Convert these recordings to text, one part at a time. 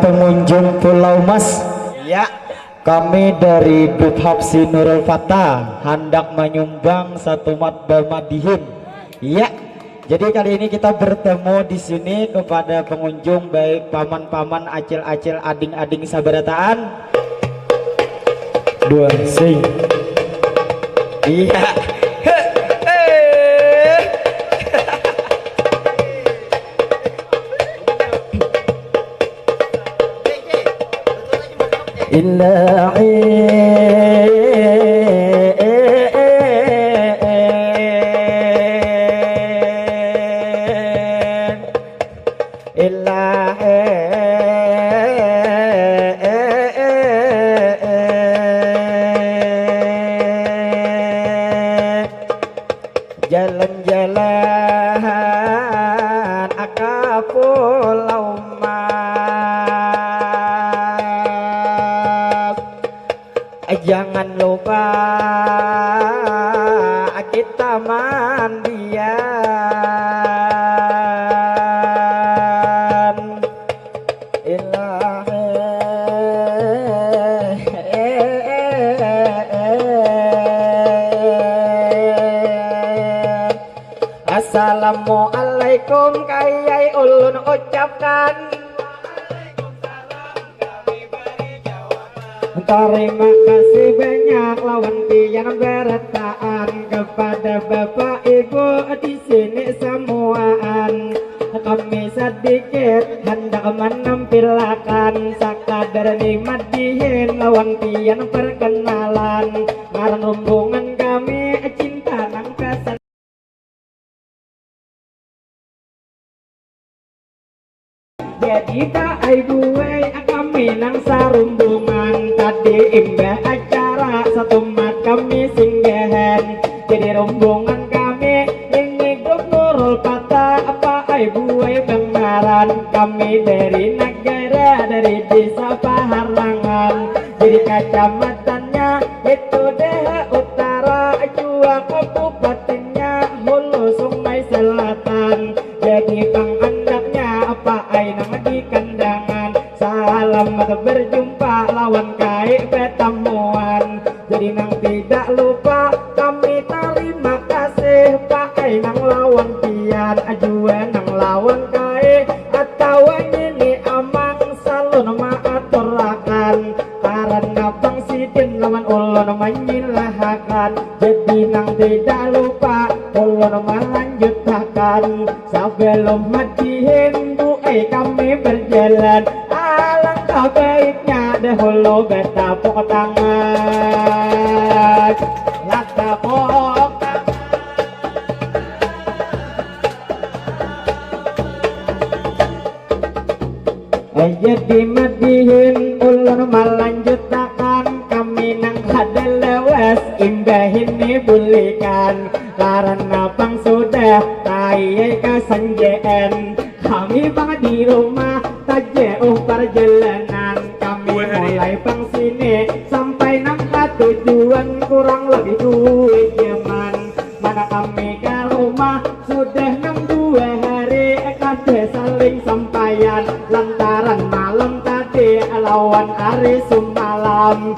pengunjung Pulau Mas. Ya, Kami dari Bib Hapsi Nurul Fatah hendak menyumbang satu matbah madihin. Ya, jadi kali ini kita bertemu di sini kepada pengunjung baik paman-paman, acil-acil, ading-ading sabarataan. Dua sing. iya. Jalan-jalan aka Pulau Mas, jangan lupa kita mandian. Assalamualaikum kayai ulun ucapkan. Terima kasih banyak lawan pian bertaan kepada Bapak Ibu di sini semuaan. Kami sedikit hendak menampilkan sakadar nikmat dihin lawan pian perkenalan. Ngaran rombongan kami cinta nang kesan. Jadi Pak Ibu kami nang sarumbungan tadi imbah acara satu mat kami singgahan. Jadi rombongan kami ini grup Nurul Fatah apa Ibu Bangmaran. Kami dari negara dari desa Paharangan. Jadi kecamatannya itu Deha Utara, Jua kabupatennya Hulu Sungai Selatan. Jadi pangandaknya apa nang di kandangan. Selamat berjumpa lawan kai pertemuan. Jadi nang tidak lupa kami terima kasih Pak nang lawan pian ajuan nang lawan kai atau ini amang salon maaturakan karena bang sidin lawan ulun menyilahakan. Jadi nang tidak lupa ulun melanjutkan sebelum madihin bu kami berjalan. Alangkah baiknya dahulu bertepuk tangan. Tepuk tangan. Jadi madihin ulun melanjutkan kami nang kada lewas imbahin ini bulikan karena bang sudah kaya kesenjaan. Kami bang di rumah tak jauh perjalanan. Kami mulai bang sini sampai nang tujuan kurang lebih 2 jaman. Mana kami ke rumah sudah 2 hari kada saling sampaian lantaran malam tadi lawan hari semalam.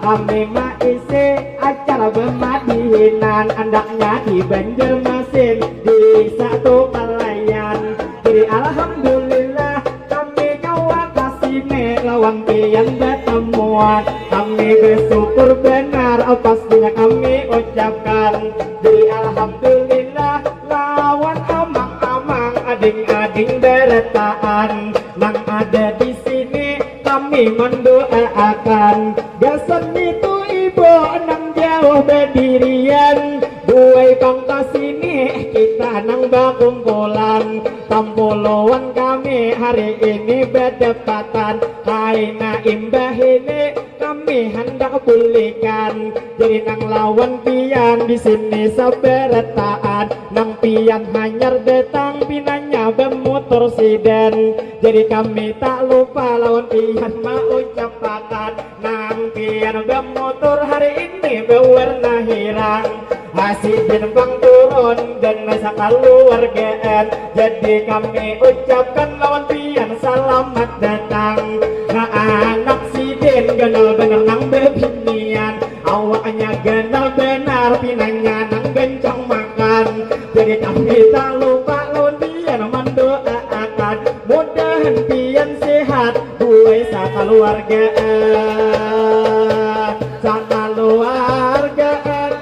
Kami maisi acara bermadihinan andaknya di Banjarmasin di satu pelayan. Jadi alhamdulillah kami kawa kasih lawan pian bertemuan. Kami bersyukur benar pastinya kami ucapkan. Jadi alhamdulillah lawan amang-amang ading-ading bertaan nang ada di sini kami mendoakan. Gasan itu ibu nang jauh berdirian buai pangkas ini kita nang bakumpulan. Tampuluan kami hari ini berdepatan kaina imbah ini kami hendak pulihkan. Jadi nang lawan pian di sini sabarataan nang pian hanyar datang pinanya bermotor siden. Jadi kami tak lupa lawan pian mau ucapakan nang pian bermotor hari ini berwarna hirang. Hasidin bang turun dan masa keluargaan. Jadi kami ucapkan lawan pian selamat datang. sehat gue sakeluargaan sakeluargaan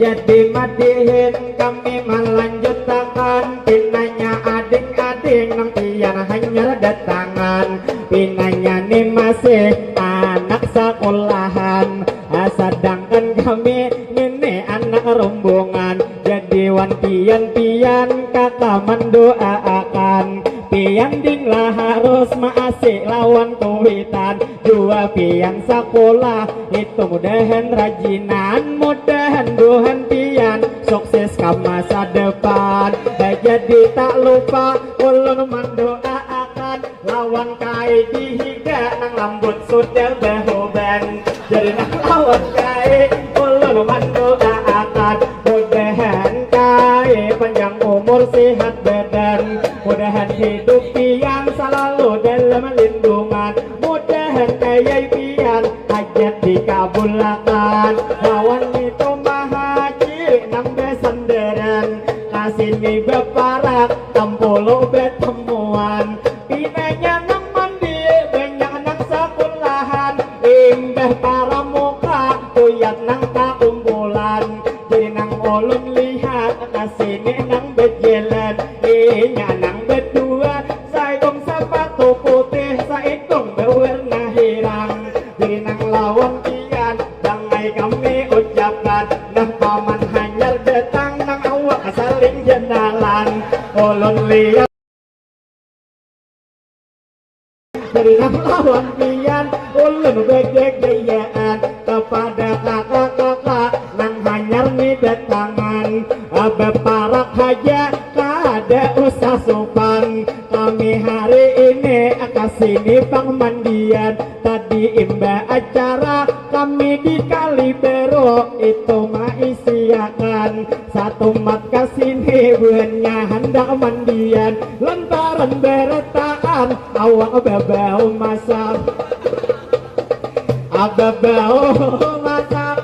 jadi madihin kami melanjutkan pinanya ading-ading nang pian hanya datangan pinanya nih masih anak sekolahan sedangkan kami ini anak rombongan jadi wan pian kakak mendoakan pian dinglah harus masih lawan kuitan dua pian sekolah itu mudahan rajinan mudahan Tuhan pian sukses ke masa depan jadi tak lupa ulun mendoakan lawan kai dihiga nang lambut sudah behoban jadi nang lawan kai ulun mendoakan mudahan kai panjang umur sehat badan mudahan hidup pian selalu dalam lindungan mudahan kaya pian hajat dikabulkan lawan itu mahaji nang besenderan kasini beparak tampolo betemuan pinanya nang mandi banyak nang sekolahan imbah para muka kuyat nang kakumpulan jadi nang ulun lihat kasini nang bejalan inya nang berdua saikong sepatu putih saikong berwarna hirang jadi nang lawan pian dangai kami ucapkan nah paman hanyar datang nang awak saling jenalan ulun lihat dari nang lawan pian ulun begegayaan kepada kakak-kakak nang hanyar nih datangan beparak haja kada usah sopan kami hari ini kasini pangmandian tadi imba acara kami di Kalibero itu maisiakan satu mat kasini buahnya hendak mandian lantaran beretaan awak babau masak babau masak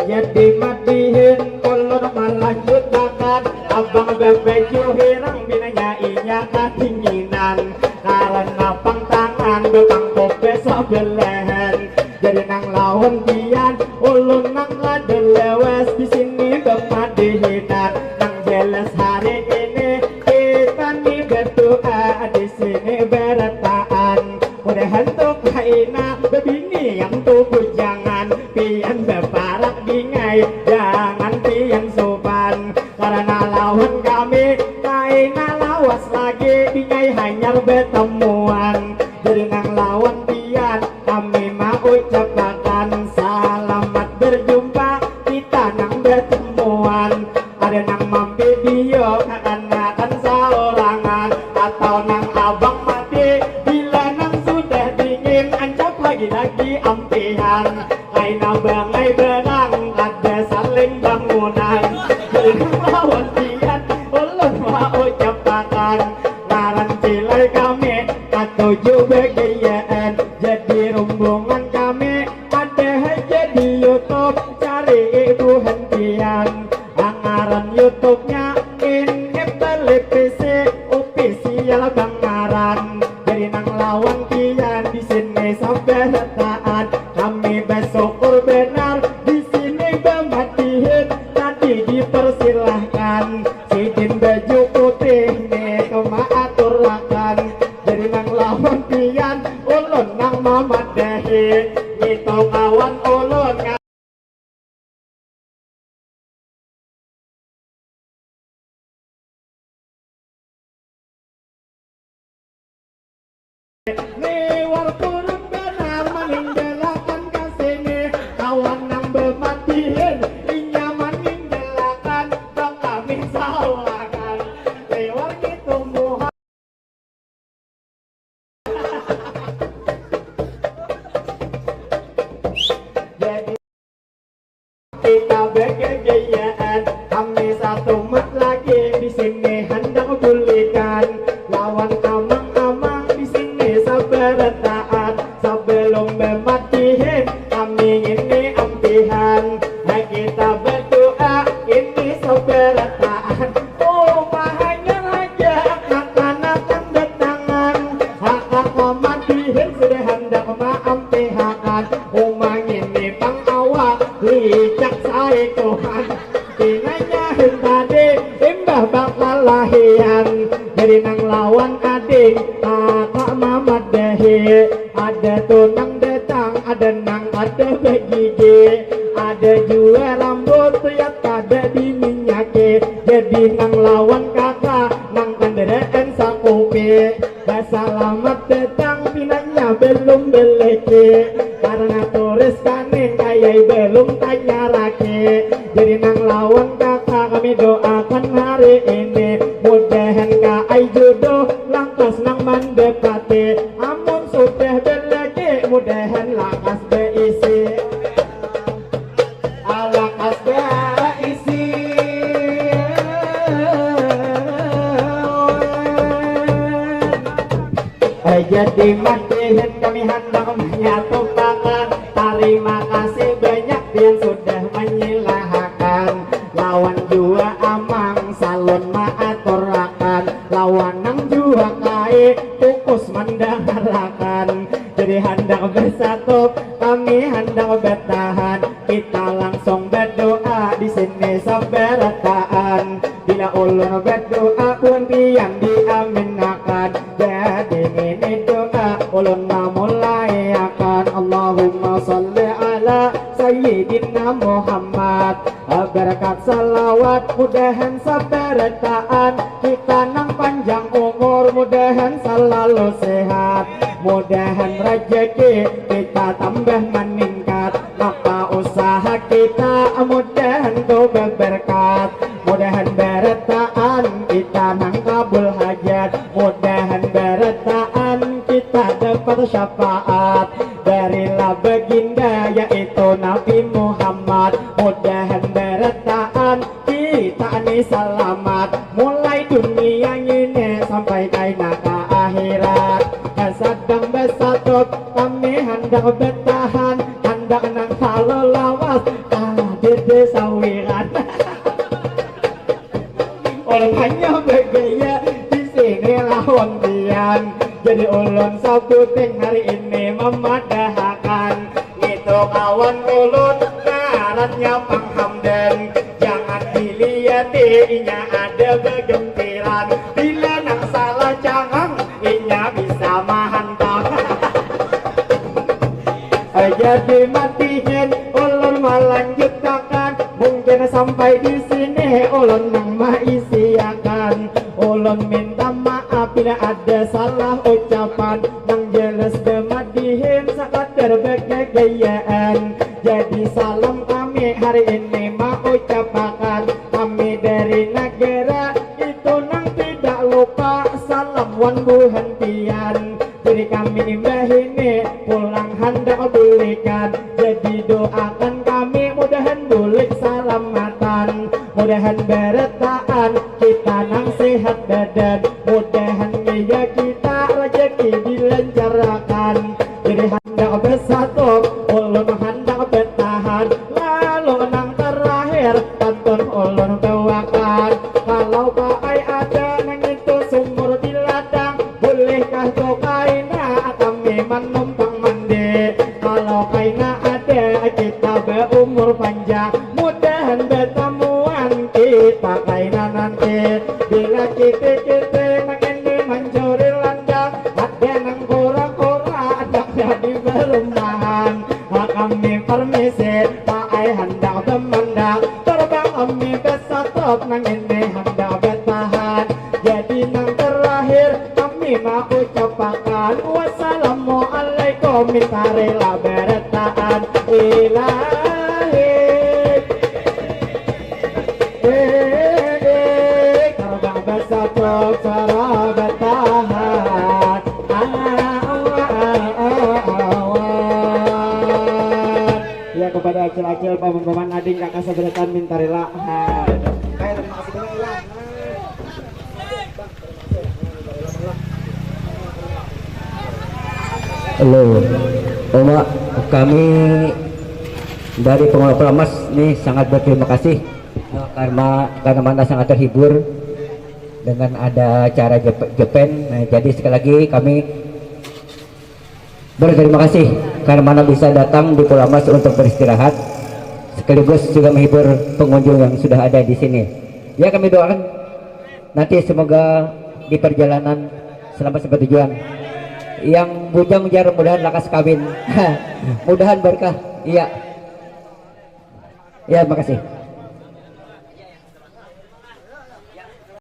jadi madihin ulun melanjutkan abang bebeju hirang binanya inya ketinginan karena pangtangan bekang kope sebelahan jadi nang lawan pian ulun nang ada lewes di sini bemadihinan nang jelas hari ini kita nih berdoa di sini beretaan mudahan tuh kaina bebini yang tubuh jangan pian beparak bingai jangan pian sopan karena lawan kami kaina lawas lagi bingai hanyar betemuan jadi nang lawan pian kami mau ucapkan selamat berjumpa kita nang betemuan ada nang mampir video akan seorangan atau nang abang mati bila nang sudah dingin ancap lagi ampihan kaina bangai benang ada saling bangunan jadi lawan pian ulun mau ucapkan ngaran cilai kami katuju begayaan jadi rombongan kami ada jadi YouTube cari ibu hentian ngaran YouTube-nya ini televisi official bangaran jadi nang lawan pian di sini sampai retaan kami bersyukur benar di sini bematihin tadi dipersilahkan sidin baju putih nih kemaaturakan jadi nang lawan pian ulun nang mamadahi itu kawan ulun lewar turun benar meninggalkan kasini kawan nang bematihin inya meninggalkan bang kami salahkan lewar gitu muha mangini pang awak licak saya Tuhan tinanya hentade imbah bakal lahian jadi nang lawan ading kakak mama dehe ada tunang detang ada nang ada begigi ada juga rambut tuyat ada di minyake jadi nang lawan kakak nang kandereen sakupi selamat datang pinanya belum beleke karena turis kaning kayai belum tanya rake jadi nang lawan kakak kami doakan hari ini mudahan kai jodoh langkas nang mandepati amun sudah beleke mudahan lakas beisi alakas beisi jadi mandihin kami hendak menyatukan terima kasih banyak yang sudah menyilahkan lawan jua amang salon maaturakan lawan nang jua kai fokus mendaharakan jadi hendak bersatu kami hendak bertahan kita langsung berdoa di sini sabarataan bila ulun berdoa pun pian diaminakan jadi ini doa ulun mulai akan Allahumma salli ala Sayyidina Muhammad berkat salawat mudahan sabarataan kita nang panjang umur mudahan selalu sehat mudahan rezeki kita tambah meningkat maka usaha kita mudahan tuh berberkat mudahan berataan kita nang kabul hajat mudahan berataan kita dapat syafaat darilah baginda yaitu Nabi Muhammad mudahan berataan kita ini selamat mulai dunia ini sampai kaina ke akhirat sedang bersatu kami hendak bertahan hendak nang kalau lawas dede sawiran orang hanya bergaya di sini lawan pian jadi ulun sabuting hari ini memadahkan itu kawan ulun ngarannya panghamdan jangan dilihat inya ada begentiran bila nang salah jangan inya bisa mahantang jadi matiin ulun melanjutkan mungkin sampai di sini ulun nang maisiakan ulun minta maaf bila ada salah ucapan nang jelas demadihin sekadar bergegayaan jadi salam kami hari ini mau ucapkan kami dari negara itu nang tidak lupa salam wan buhan pian jadi kami imbah ini pulang hendak belikan jadi doakan kami mudahan bulik salamatan mudahan berataan kita nang sehat badan mudahan ya kita rezeki dilancarkan jadi hendak bersatu ulun hendak bertahan lalu nang terakhir tonton ulun bawakan kalau kai ada nang itu sumur di ladang bolehkah kau kaina kami menumpang mandi kalau kaina ada kita berumur panjang mudahan bertemuan kita kaina nanti bila kita makin mencuri landang ada nang kura-kura ada jadi berumahan kami permisi pakai hendak memandang terbang kami bersatu nang ini hendak bertahan jadi nang terakhir kami mau ucapkan wassalamualaikum minta rela berataan ilahi terbang bersatu cara bertahan ya kepada acil-acil paman-paman ading kakak seberatan minta rela terima kasih banyak lah. Halo, Oma, kami dari pengelola Pelamas nih sangat berterima kasih karena Manda sangat terhibur dengan ada acara Jepen. Nah, jadi sekali lagi kami berterima kasih karena mana bisa datang di Pulau Mas untuk beristirahat sekaligus juga menghibur pengunjung yang sudah ada di sini. Ya, kami doakan nanti semoga di perjalanan selamat sampai tujuan. Yang bujang jar mudahan lakas kawin. Mudahan berkah. Iya. Ya, makasih.